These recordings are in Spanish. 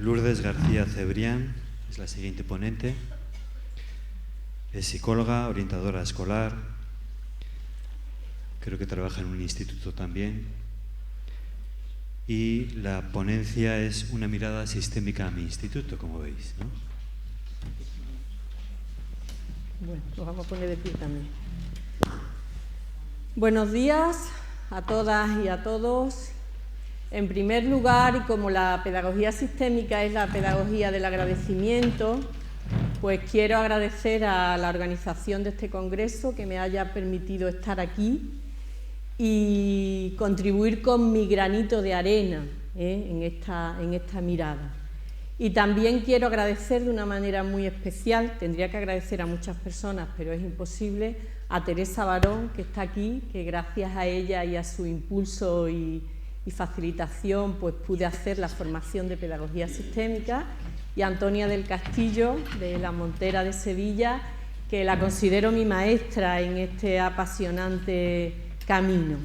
Lourdes García Cebrián es la siguiente ponente. Es psicóloga, orientadora escolar. Creo que trabaja en un instituto también. Y la ponencia es una mirada sistémica a mi instituto, como veis, ¿no? Bueno, nos vamos a poner de pie también. Buenos días a todas y a todos. En primer lugar, y como la pedagogía sistémica es la pedagogía del agradecimiento, pues quiero agradecer a la organización de este congreso que me haya permitido estar aquí y contribuir con mi granito de arena en esta mirada. Y también quiero agradecer de una manera muy especial, tendría que agradecer a muchas personas, pero es imposible, a Teresa Barón, que está aquí, que gracias a ella y a su impulso y facilitación, pues pude hacer la formación de pedagogía sistémica, y a Antonia del Castillo, de la Montera de Sevilla, que la considero mi maestra en este apasionante camino.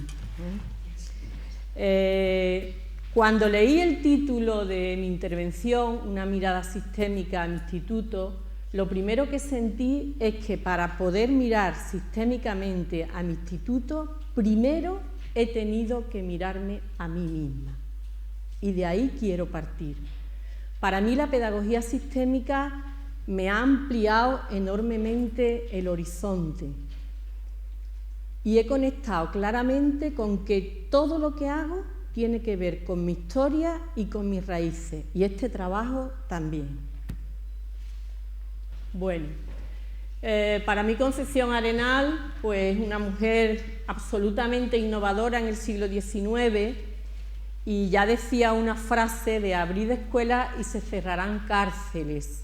Cuando leí el título de mi intervención, Una mirada sistémica a mi instituto, lo primero que sentí es que para poder mirar sistémicamente a mi instituto, primero he tenido que mirarme a mí misma. Y de ahí quiero partir. Para mí la pedagogía sistémica me ha ampliado enormemente el horizonte. Y he conectado claramente con que todo lo que hago tiene que ver con mi historia y con mis raíces. Y este trabajo también. Bueno, para mí Concepción Arenal, pues una mujer absolutamente innovadora en el siglo XIX, y ya decía una frase de abrir escuelas y se cerrarán cárceles.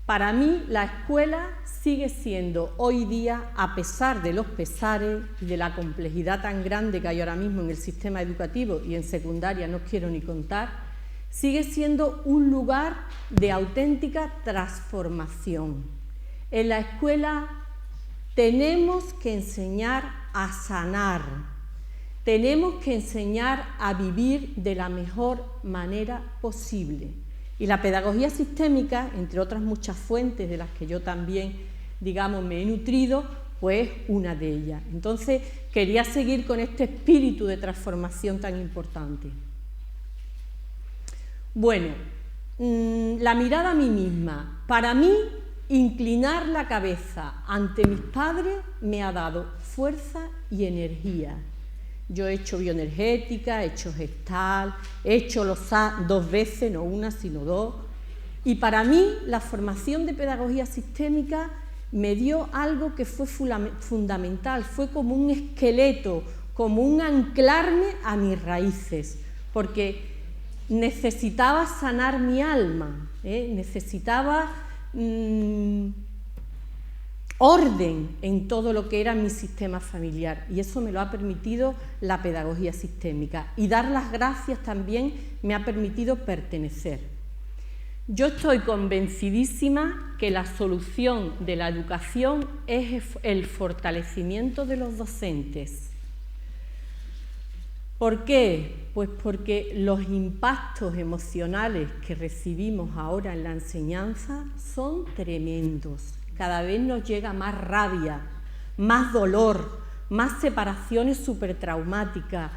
Para mí la escuela sigue siendo hoy día, a pesar de los pesares y de la complejidad tan grande que hay ahora mismo en el sistema educativo, y en secundaria no quiero ni contar, sigue siendo un lugar de auténtica transformación. En la escuela tenemos que enseñar a sanar, tenemos que enseñar a vivir de la mejor manera posible. Y la pedagogía sistémica, entre otras muchas fuentes de las que yo también, digamos, me he nutrido, pues una de ellas. Entonces, quería seguir con este espíritu de transformación tan importante. Bueno, la mirada a mí misma. Para mí, inclinar la cabeza ante mis padres me ha dado fuerza y energía. Yo he hecho bioenergética, he hecho gestal, he hecho los SA 2 veces, no una, sino 2. Y para mí, la formación de pedagogía sistémica me dio algo que fue fundamental, fue como un esqueleto, como un anclarme a mis raíces, porque necesitaba sanar mi alma, necesitaba orden en todo lo que era mi sistema familiar, y eso me lo ha permitido la pedagogía sistémica, y dar las gracias también me ha permitido pertenecer. Yo estoy convencidísima que la solución de la educación es el fortalecimiento de los docentes. ¿Por qué? Pues porque los impactos emocionales que recibimos ahora en la enseñanza son tremendos. Cada vez nos llega más rabia, más dolor, más separaciones supertraumáticas.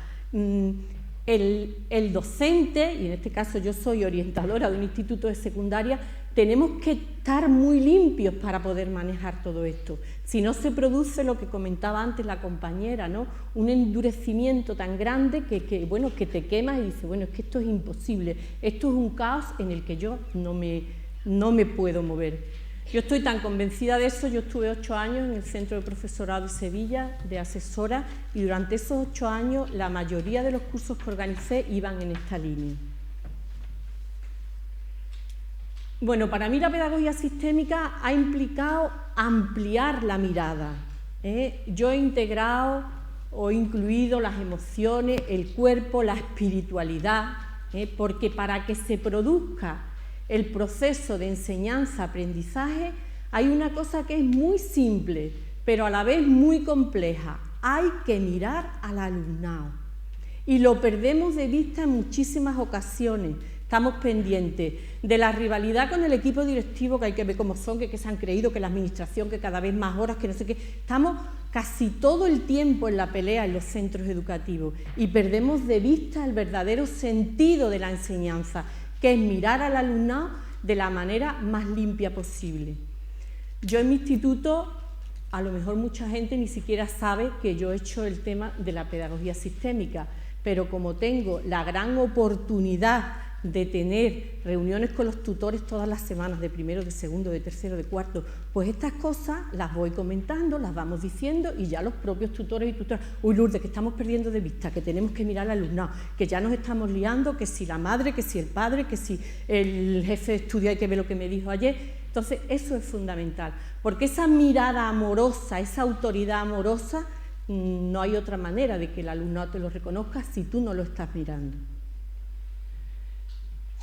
El docente, y en este caso yo soy orientadora de un instituto de secundaria, tenemos que estar muy limpios para poder manejar todo esto. Si no se produce lo que comentaba antes la compañera, ¿no? Un endurecimiento tan grande que te quemas y dices, bueno, es que esto es imposible, esto es un caos en el que yo no me puedo mover. Yo estoy tan convencida de eso. Yo estuve 8 años en el Centro de Profesorado de Sevilla, de asesora, y durante esos 8 años la mayoría de los cursos que organicé iban en esta línea. Bueno, para mí la pedagogía sistémica ha implicado ampliar la mirada. Yo he integrado o incluido las emociones, el cuerpo, la espiritualidad, porque para que se produzca el proceso de enseñanza-aprendizaje hay una cosa que es muy simple, pero a la vez muy compleja. Hay que mirar al alumnado. Y lo perdemos de vista en muchísimas ocasiones. estamos pendientes de la rivalidad con el equipo directivo, que hay que ver cómo son, que se han creído, que la administración, que cada vez más horas, que no sé qué. Estamos casi todo el tiempo en la pelea en los centros educativos y perdemos de vista el verdadero sentido de la enseñanza, que es mirar al alumnado de la manera más limpia posible. Yo en mi instituto, a lo mejor mucha gente ni siquiera sabe que yo he hecho el tema de la pedagogía sistémica, pero como tengo la gran oportunidad de tener reuniones con los tutores todas las semanas, de primero, de segundo, de tercero, de cuarto, pues estas cosas las voy comentando, las vamos diciendo y ya los propios tutores y tutoras, uy Lourdes, que estamos perdiendo de vista, que tenemos que mirar al alumnado, que ya nos estamos liando, que si la madre, que si el padre, que si el jefe de estudio, hay que ver lo que me dijo ayer. Entonces eso es fundamental, porque esa mirada amorosa, esa autoridad amorosa, no hay otra manera de que el alumnado te lo reconozca si tú no lo estás mirando.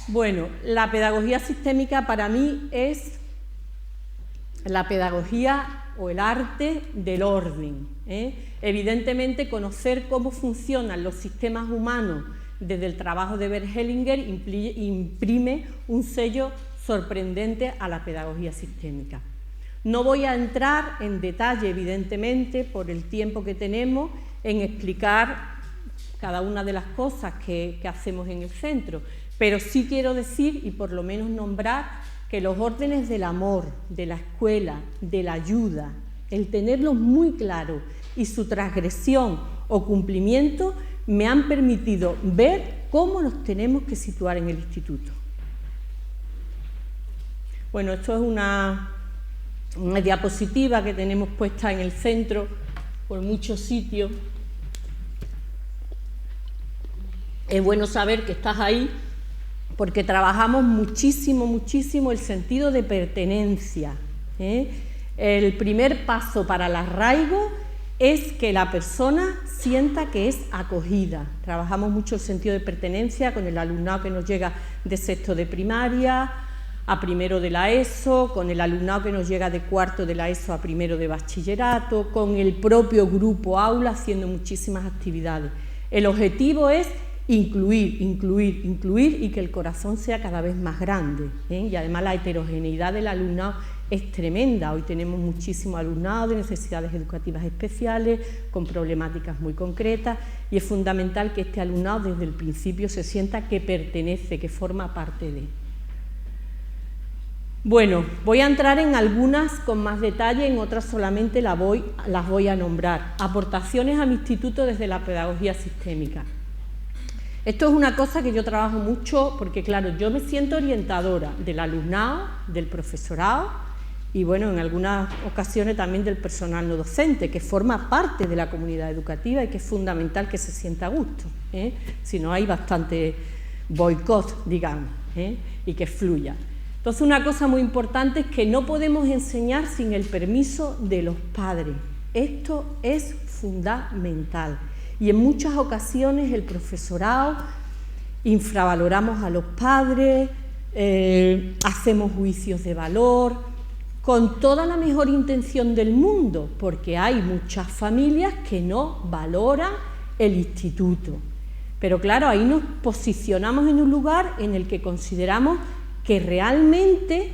Bueno, la pedagogía sistémica para mí es la pedagogía o el arte del orden, Evidentemente, conocer cómo funcionan los sistemas humanos desde el trabajo de Bert Hellinger imprime un sello sorprendente a la pedagogía sistémica. No voy a entrar en detalle, evidentemente, por el tiempo que tenemos, en explicar cada una de las cosas que hacemos en el centro, pero sí quiero decir, y por lo menos nombrar, que los órdenes del amor, de la escuela, de la ayuda, el tenerlos muy claro y su transgresión o cumplimiento me han permitido ver cómo nos tenemos que situar en el instituto. Bueno, esto es una diapositiva que tenemos puesta en el centro por muchos sitios. Es bueno saber que estás ahí porque trabajamos muchísimo, muchísimo el sentido de pertenencia. El primer paso para el arraigo es que la persona sienta que es acogida. Trabajamos mucho el sentido de pertenencia con el alumnado que nos llega de sexto de primaria a primero de la ESO, con el alumnado que nos llega de cuarto de la ESO a primero de bachillerato, con el propio grupo aula haciendo muchísimas actividades. El objetivo es incluir, incluir, incluir y que el corazón sea cada vez más grande, Y además la heterogeneidad del alumnado es tremenda. Hoy tenemos muchísimo alumnado de necesidades educativas especiales, con problemáticas muy concretas, y es fundamental que este alumnado desde el principio se sienta que pertenece, que forma parte de. Bueno, voy a entrar en algunas con más detalle, en otras solamente las voy a nombrar. Aportaciones a mi instituto desde la pedagogía sistémica. Esto es una cosa que yo trabajo mucho porque, claro, yo me siento orientadora del alumnado, del profesorado y, bueno, en algunas ocasiones también del personal no docente, que forma parte de la comunidad educativa y que es fundamental que se sienta a gusto, Si no hay bastante boicot, digamos, y que fluya. Entonces, una cosa muy importante es que no podemos enseñar sin el permiso de los padres. Esto es fundamental. Y en muchas ocasiones el profesorado infravaloramos a los padres, hacemos juicios de valor, con toda la mejor intención del mundo, porque hay muchas familias que no valoran el instituto. Pero claro, ahí nos posicionamos en un lugar en el que consideramos que realmente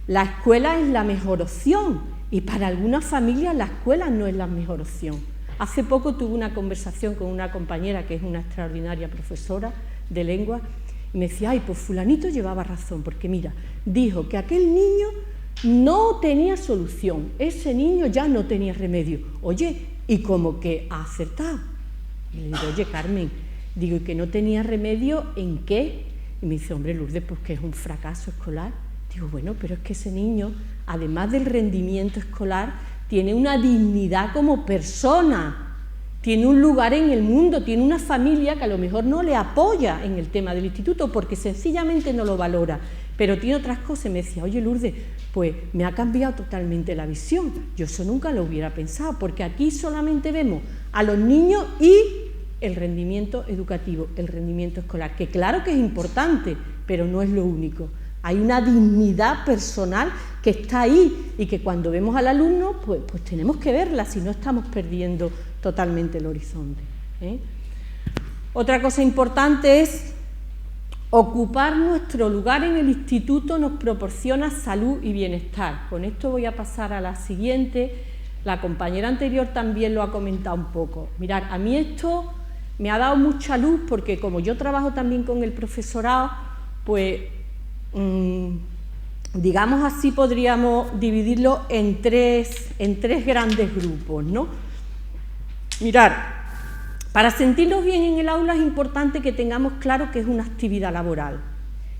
la escuela es la mejor opción, y para algunas familias la escuela no es la mejor opción. Hace poco tuve una conversación con una compañera que es una extraordinaria profesora de lengua y me decía, ay, pues fulanito llevaba razón, porque mira, dijo que aquel niño no tenía solución, ese niño ya no tenía remedio. Oye, y como que ha acertado. Y le digo, oye, Carmen, digo, ¿y que no tenía remedio en qué? Y me dice, hombre, Lourdes, pues que es un fracaso escolar. Digo, bueno, pero es que ese niño, además del rendimiento escolar, tiene una dignidad como persona, tiene un lugar en el mundo, tiene una familia que a lo mejor no le apoya en el tema del instituto porque sencillamente no lo valora, pero tiene otras cosas. Y me decía, oye Lourdes, pues me ha cambiado totalmente la visión, yo eso nunca lo hubiera pensado, porque aquí solamente vemos a los niños y el rendimiento educativo, el rendimiento escolar, que claro que es importante, pero no es lo único. Hay una dignidad personal que está ahí y que cuando vemos al alumno, pues tenemos que verla, si no estamos perdiendo totalmente el horizonte. Otra cosa importante es ocupar nuestro lugar en el instituto nos proporciona salud y bienestar. Con esto voy a pasar a la siguiente. La compañera anterior también lo ha comentado un poco. Mirad, a mí esto me ha dado mucha luz porque como yo trabajo también con el profesorado, pues digamos así podríamos dividirlo en tres grandes grupos, ¿no? Mirad, para sentirnos bien en el aula es importante que tengamos claro que es una actividad laboral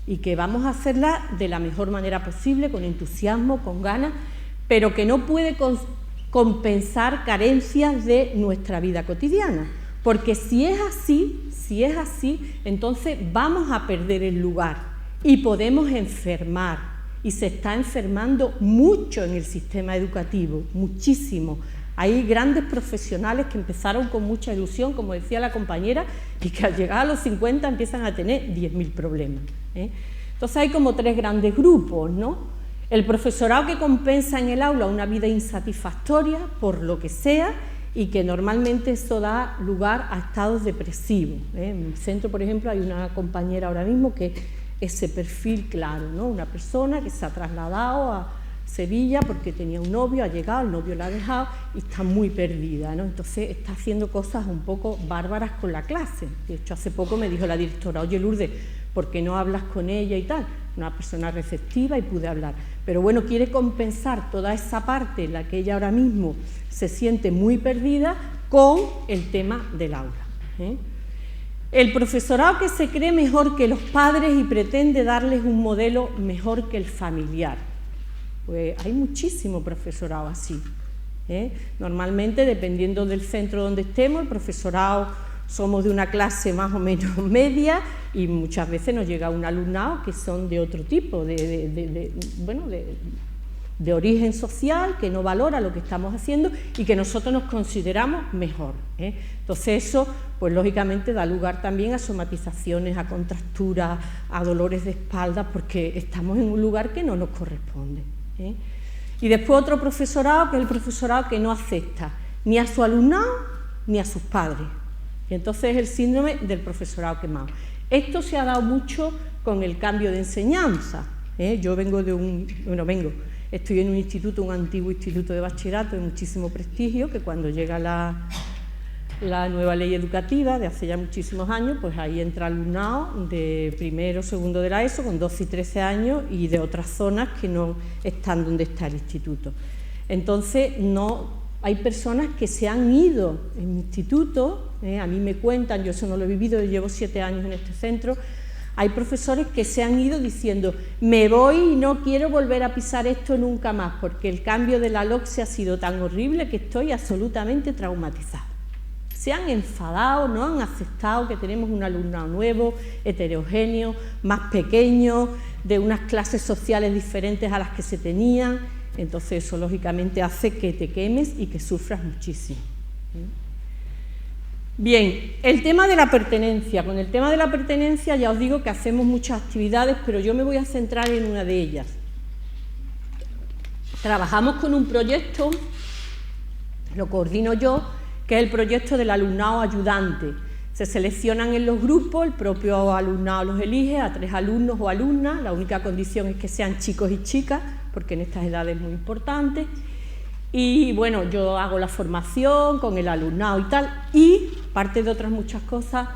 y que vamos a hacerla de la mejor manera posible, con entusiasmo, con ganas, pero que no puede compensar carencias de nuestra vida cotidiana, porque si es así, entonces vamos a perder el lugar y podemos enfermar, y se está enfermando mucho en el sistema educativo, muchísimo. Hay grandes profesionales que empezaron con mucha ilusión, como decía la compañera, y que al llegar a los 50 empiezan a tener 10.000 problemas, ¿eh? Entonces hay como tres grandes grupos, ¿no? El profesorado que compensa en el aula una vida insatisfactoria, por lo que sea, y que normalmente eso da lugar a estados depresivos, ¿eh? En mi centro, por ejemplo, hay una compañera ahora mismo que es ese perfil claro, ¿no? Una persona que se ha trasladado a Sevilla porque tenía un novio, ha llegado, el novio la ha dejado y está muy perdida, ¿no? Entonces está haciendo cosas un poco bárbaras con la clase. De hecho, hace poco me dijo la directora: oye, Lourdes, ¿por qué no hablas con ella y tal? Una persona receptiva, y pude hablar. Pero bueno, quiere compensar toda esa parte en la que ella ahora mismo se siente muy perdida con el tema del aula, ¿eh? El profesorado que se cree mejor que los padres y pretende darles un modelo mejor que el familiar. Pues hay muchísimo profesorado así, ¿eh? Normalmente, dependiendo del centro donde estemos, el profesorado somos de una clase más o menos media y muchas veces nos llega un alumnado que son de otro tipo, de origen social, que no valora lo que estamos haciendo y que nosotros nos consideramos mejor, ¿eh? Entonces eso, pues lógicamente da lugar también a somatizaciones, a contracturas, a dolores de espalda, porque estamos en un lugar que no nos corresponde, ¿eh? Y después otro profesorado, que es el profesorado que no acepta ni a su alumnado ni a sus padres. Y entonces es el síndrome del profesorado quemado. Esto se ha dado mucho con el cambio de enseñanza, ¿eh? Yo estoy en un instituto, un antiguo instituto de bachillerato de muchísimo prestigio, que cuando llega la nueva ley educativa de hace ya muchísimos años, pues ahí entra alumnado de primero, segundo de la ESO, con 12 y 13 años, y de otras zonas que no están donde está el instituto. Entonces, no hay personas que se han ido en mi instituto, a mí me cuentan, yo eso no lo he vivido, yo llevo 7 años en este centro. Hay profesores que se han ido diciendo: me voy y no quiero volver a pisar esto nunca más, porque el cambio de la LOCSE ha sido tan horrible que estoy absolutamente traumatizado. Se han enfadado, no han aceptado que tenemos un alumnado nuevo, heterogéneo, más pequeño, de unas clases sociales diferentes a las que se tenían. Entonces eso lógicamente hace que te quemes y que sufras muchísimo. Bien, el tema de la pertenencia. Con el tema de la pertenencia ya os digo que hacemos muchas actividades, pero yo me voy a centrar en una de ellas. Trabajamos con un proyecto, lo coordino yo, que es el proyecto del alumnado ayudante. Se seleccionan en los grupos, el propio alumnado los elige a 3 alumnos o alumnas, la única condición es que sean chicos y chicas, porque en estas edades es muy importante. Y bueno, yo hago la formación con el alumnado y tal, y parte de otras muchas cosas,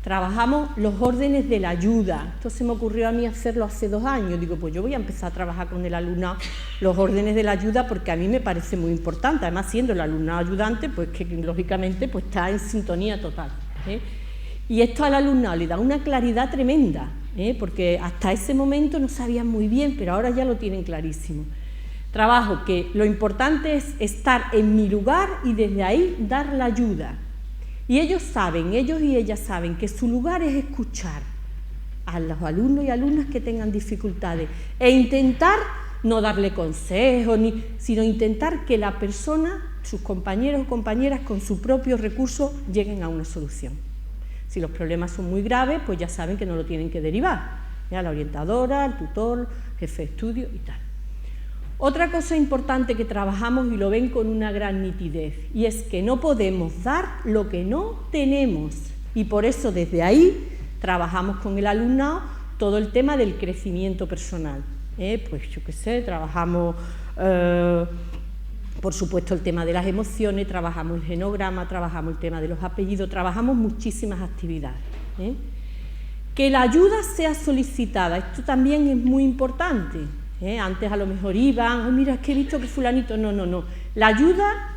trabajamos los órdenes de la ayuda. Esto se me ocurrió a mí hacerlo hace 2 años. Digo, pues yo voy a empezar a trabajar con el alumnado los órdenes de la ayuda, porque a mí me parece muy importante. Además, siendo el alumnado ayudante, pues que lógicamente pues está en sintonía total, ¿eh? Y esto al alumnado le da una claridad tremenda, porque hasta ese momento no sabían muy bien, pero ahora ya lo tienen clarísimo. Trabajo que lo importante es estar en mi lugar y desde ahí dar la ayuda. Y ellos y ellas saben que su lugar es escuchar a los alumnos y alumnas que tengan dificultades e intentar no darle consejos, sino intentar que la persona, sus compañeros o compañeras, con su propio recurso lleguen a una solución. Si los problemas son muy graves, pues ya saben que no lo tienen que derivar, a la orientadora, al tutor, jefe de estudio y tal. Otra cosa importante que trabajamos, y lo ven con una gran nitidez, y es que no podemos dar lo que no tenemos, y por eso desde ahí trabajamos con el alumnado todo el tema del crecimiento personal. Pues yo qué sé, trabajamos, por supuesto, el tema de las emociones, trabajamos el genograma, trabajamos el tema de los apellidos, trabajamos muchísimas actividades. Que la ayuda sea solicitada, esto también es muy importante. Antes a lo mejor iban, mira, es que he visto que fulanito, no. La ayuda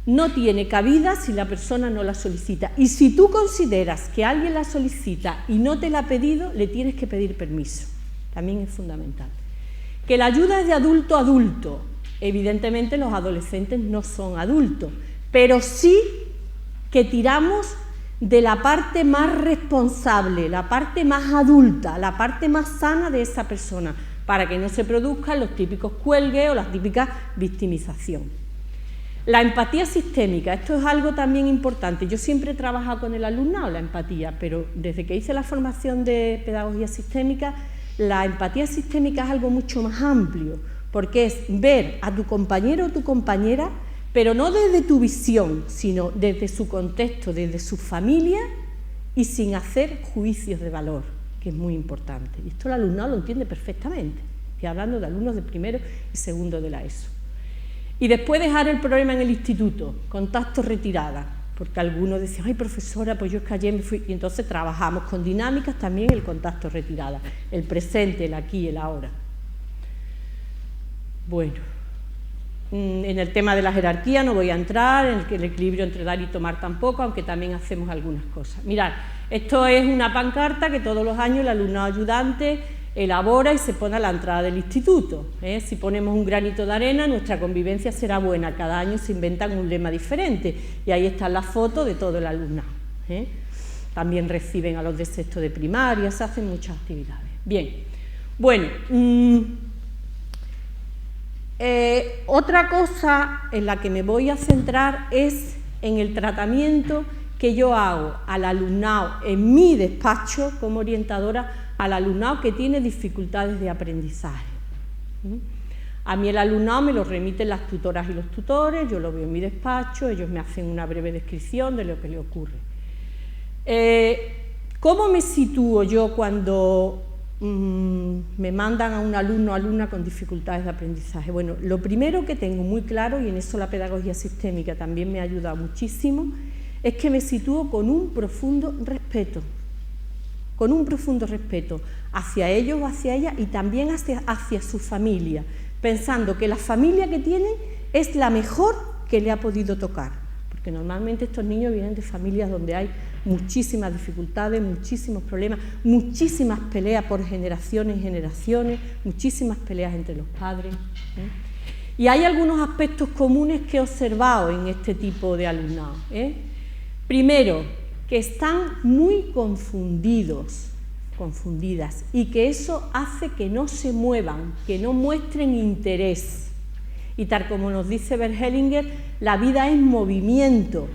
no tiene cabida si la persona no la solicita. Y si tú consideras que alguien la solicita y no te la ha pedido, le tienes que pedir permiso. También es fundamental. Que la ayuda es de adulto a adulto. Evidentemente los adolescentes no son adultos, pero sí que tiramos de la parte más responsable, la parte más adulta, la parte más sana de esa persona, para que no se produzcan los típicos cuelgues o la típica victimización. La empatía sistémica, esto es algo también importante. Yo siempre he trabajado con el alumnado la empatía, pero desde que hice la formación de pedagogía sistémica, la empatía sistémica es algo mucho más amplio, porque es ver a tu compañero o tu compañera, pero no desde tu visión, sino desde su contexto, desde su familia y sin hacer juicios de valor, que es muy importante. Y esto el alumnado lo entiende perfectamente. Estoy hablando de alumnos de primero y segundo de la ESO. Y después dejar el problema en el instituto, contacto retirada, porque algunos decían, ay profesora, pues yo es que ayer me fui, y entonces trabajamos con dinámicas también el contacto retirada, el presente, el aquí, el ahora. Bueno, en el tema de la jerarquía no voy a entrar, en el equilibrio entre dar y tomar tampoco, aunque también hacemos algunas cosas. Mirad, esto es una pancarta que todos los años el alumnado ayudante elabora y se pone a la entrada del instituto. Si ponemos un granito de arena, nuestra convivencia será buena. Cada año se inventan un lema diferente y ahí están las fotos de todo el alumnado. También reciben a los de sexto de primaria, se hacen muchas actividades. Bien, bueno, otra cosa en la que me voy a centrar es en el tratamiento que yo hago al alumnado en mi despacho como orientadora, al alumnado que tiene dificultades de aprendizaje. A mí el alumnado me lo remiten las tutoras y los tutores, yo lo veo en mi despacho, ellos me hacen una breve descripción de lo que le ocurre. ¿Cómo me sitúo yo cuando me mandan a un alumno o alumna con dificultades de aprendizaje? Bueno, lo primero que tengo muy claro, y en eso la pedagogía sistémica también me ha ayudado muchísimo, es que me sitúo con un profundo respeto hacia ellos o hacia ellas y también hacia su familia, pensando que la familia que tienen es la mejor que le ha podido tocar, porque normalmente estos niños vienen de familias donde hay muchísimas dificultades, muchísimos problemas, muchísimas peleas por generaciones y generaciones, muchísimas peleas entre los padres. Y hay algunos aspectos comunes que he observado en este tipo de alumnado. Primero, que están muy confundidas, y que eso hace que no se muevan, que no muestren interés. Y tal como nos dice Bert Hellinger, la vida es movimiento,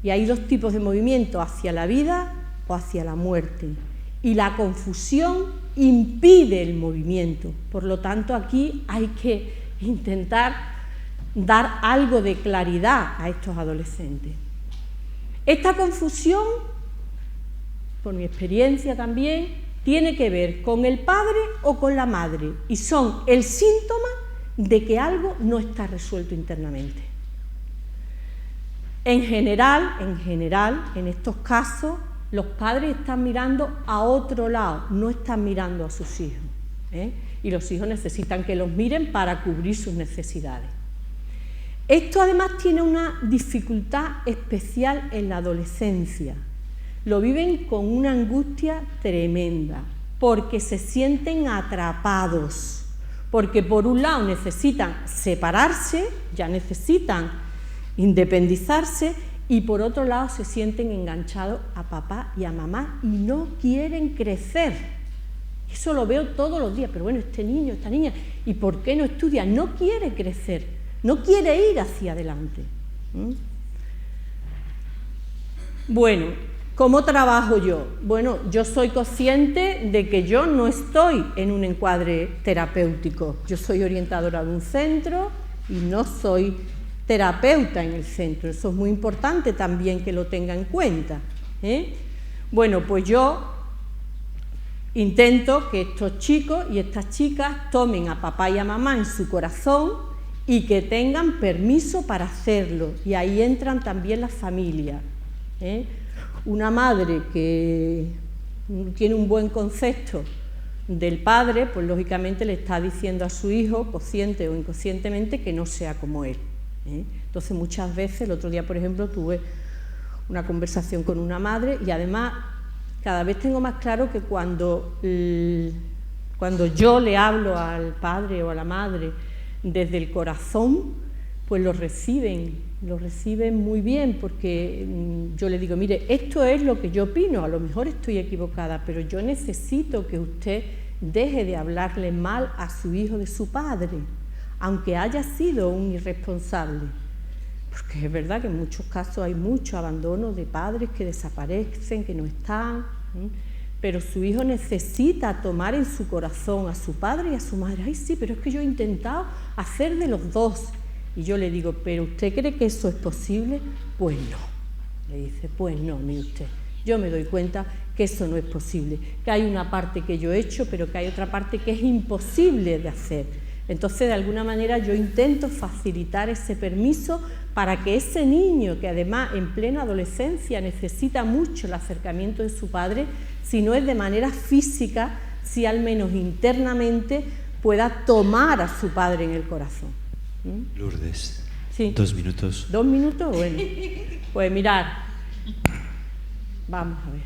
y hay dos tipos de movimiento, hacia la vida o hacia la muerte. Y la confusión impide el movimiento, por lo tanto aquí hay que intentar dar algo de claridad a estos adolescentes. Esta confusión, por mi experiencia también, tiene que ver con el padre o con la madre y son el síntoma de que algo no está resuelto internamente. En general, en estos casos, los padres están mirando a otro lado, no están mirando a sus hijos, y los hijos necesitan que los miren para cubrir sus necesidades. Esto además tiene una dificultad especial en la adolescencia. Lo viven con una angustia tremenda, porque se sienten atrapados, porque por un lado necesitan separarse, ya necesitan independizarse, y por otro lado se sienten enganchados a papá y a mamá y no quieren crecer. Eso lo veo todos los días, pero bueno, este niño, esta niña, ¿y por qué no estudia? No quiere crecer. No quiere ir hacia adelante. Bueno, ¿cómo trabajo yo? Bueno, yo soy consciente de que yo no estoy en un encuadre terapéutico. Yo soy orientadora de un centro y no soy terapeuta en el centro. Eso es muy importante también que lo tenga en cuenta. Bueno, pues yo intento que estos chicos y estas chicas tomen a papá y a mamá en su corazón y que tengan permiso para hacerlo. Y ahí entran también las familias, ¿eh? Una madre que tiene un buen concepto del padre, pues lógicamente le está diciendo a su hijo, consciente o inconscientemente, que no sea como él, ¿eh? Entonces muchas veces, el otro día por ejemplo tuve una conversación con una madre y además cada vez tengo más claro que cuando yo le hablo al padre o a la madre desde el corazón, pues lo reciben muy bien, porque yo le digo, mire, esto es lo que yo opino, a lo mejor estoy equivocada, pero yo necesito que usted deje de hablarle mal a su hijo de su padre, aunque haya sido un irresponsable. Porque es verdad que en muchos casos hay mucho abandono de padres que desaparecen, que no están, ¿eh? Pero su hijo necesita tomar en su corazón a su padre y a su madre. Ay, sí, pero es que yo he intentado hacer de los dos. Y yo le digo, ¿pero usted cree que eso es posible? Pues no. Le dice, pues no, mire usted. Yo me doy cuenta que eso no es posible, que hay una parte que yo he hecho, pero que hay otra parte que es imposible de hacer. Entonces, de alguna manera, yo intento facilitar ese permiso para que ese niño, que además en plena adolescencia necesita mucho el acercamiento de su padre, si no es de manera física, si al menos internamente pueda tomar a su padre en el corazón. ¿Mm? Lourdes, sí. 2 minutos. 2 minutos, bueno. Pues mirad, vamos a ver.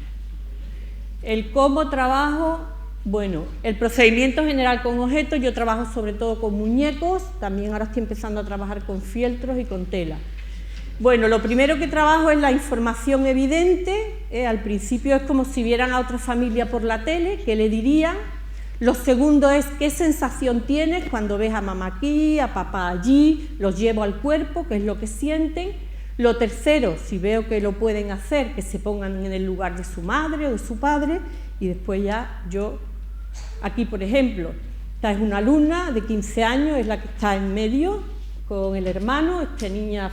El cómo trabajo, bueno, el procedimiento general con objetos, yo trabajo sobre todo con muñecos, también ahora estoy empezando a trabajar con fieltros y con tela. Bueno, lo primero que trabajo es la información evidente, al principio es como si vieran a otra familia por la tele, ¿qué le dirían? Lo segundo es qué sensación tienes cuando ves a mamá aquí, a papá allí, los llevo al cuerpo, qué es lo que sienten. Lo tercero, si veo que lo pueden hacer, que se pongan en el lugar de su madre o de su padre, y después ya yo, aquí por ejemplo, esta es una alumna de 15 años, es la que está en medio con el hermano. Esta niña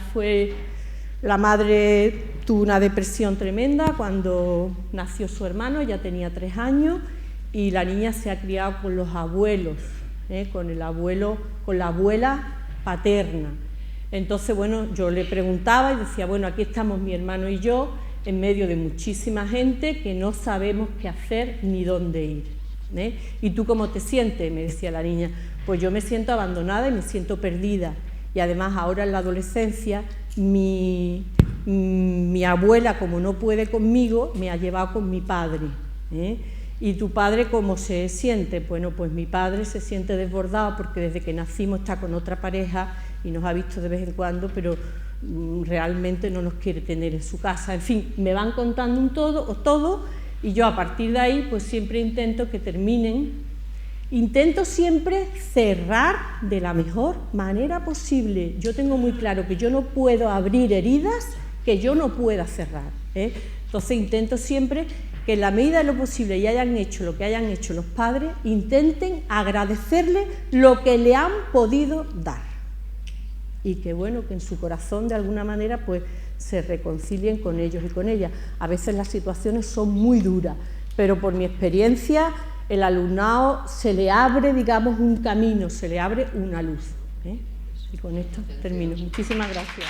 la madre tuvo una depresión tremenda cuando nació su hermano, ya tenía 3 años, y la niña se ha criado con los abuelos, con el abuelo, con la abuela paterna. Entonces, bueno, yo le preguntaba y decía, bueno, aquí estamos mi hermano y yo, en medio de muchísima gente que no sabemos qué hacer ni dónde ir, ¿eh? ¿Y tú cómo te sientes?, me decía la niña. Pues yo me siento abandonada y me siento perdida. Y además ahora en la adolescencia, mi abuela, como no puede conmigo, me ha llevado con mi padre, ¿eh? ¿Y tu padre cómo se siente? Bueno, pues mi padre se siente desbordado porque desde que nacimos está con otra pareja y nos ha visto de vez en cuando, pero realmente no nos quiere tener en su casa. En fin, me van contando todo y yo a partir de ahí pues siempre intento que terminen. Intento siempre cerrar de la mejor manera posible. Yo tengo muy claro que yo no puedo abrir heridas que yo no pueda cerrar, ¿eh? Entonces intento siempre que en la medida de lo posible y hayan hecho lo que hayan hecho los padres, intenten agradecerle lo que le han podido dar. Y que bueno, que en su corazón de alguna manera pues se reconcilien con ellos y con ellas. A veces las situaciones son muy duras, pero por mi experiencia el alumnado se le abre, digamos, un camino, se le abre una luz, ¿eh? Y con esto termino. Muchísimas gracias.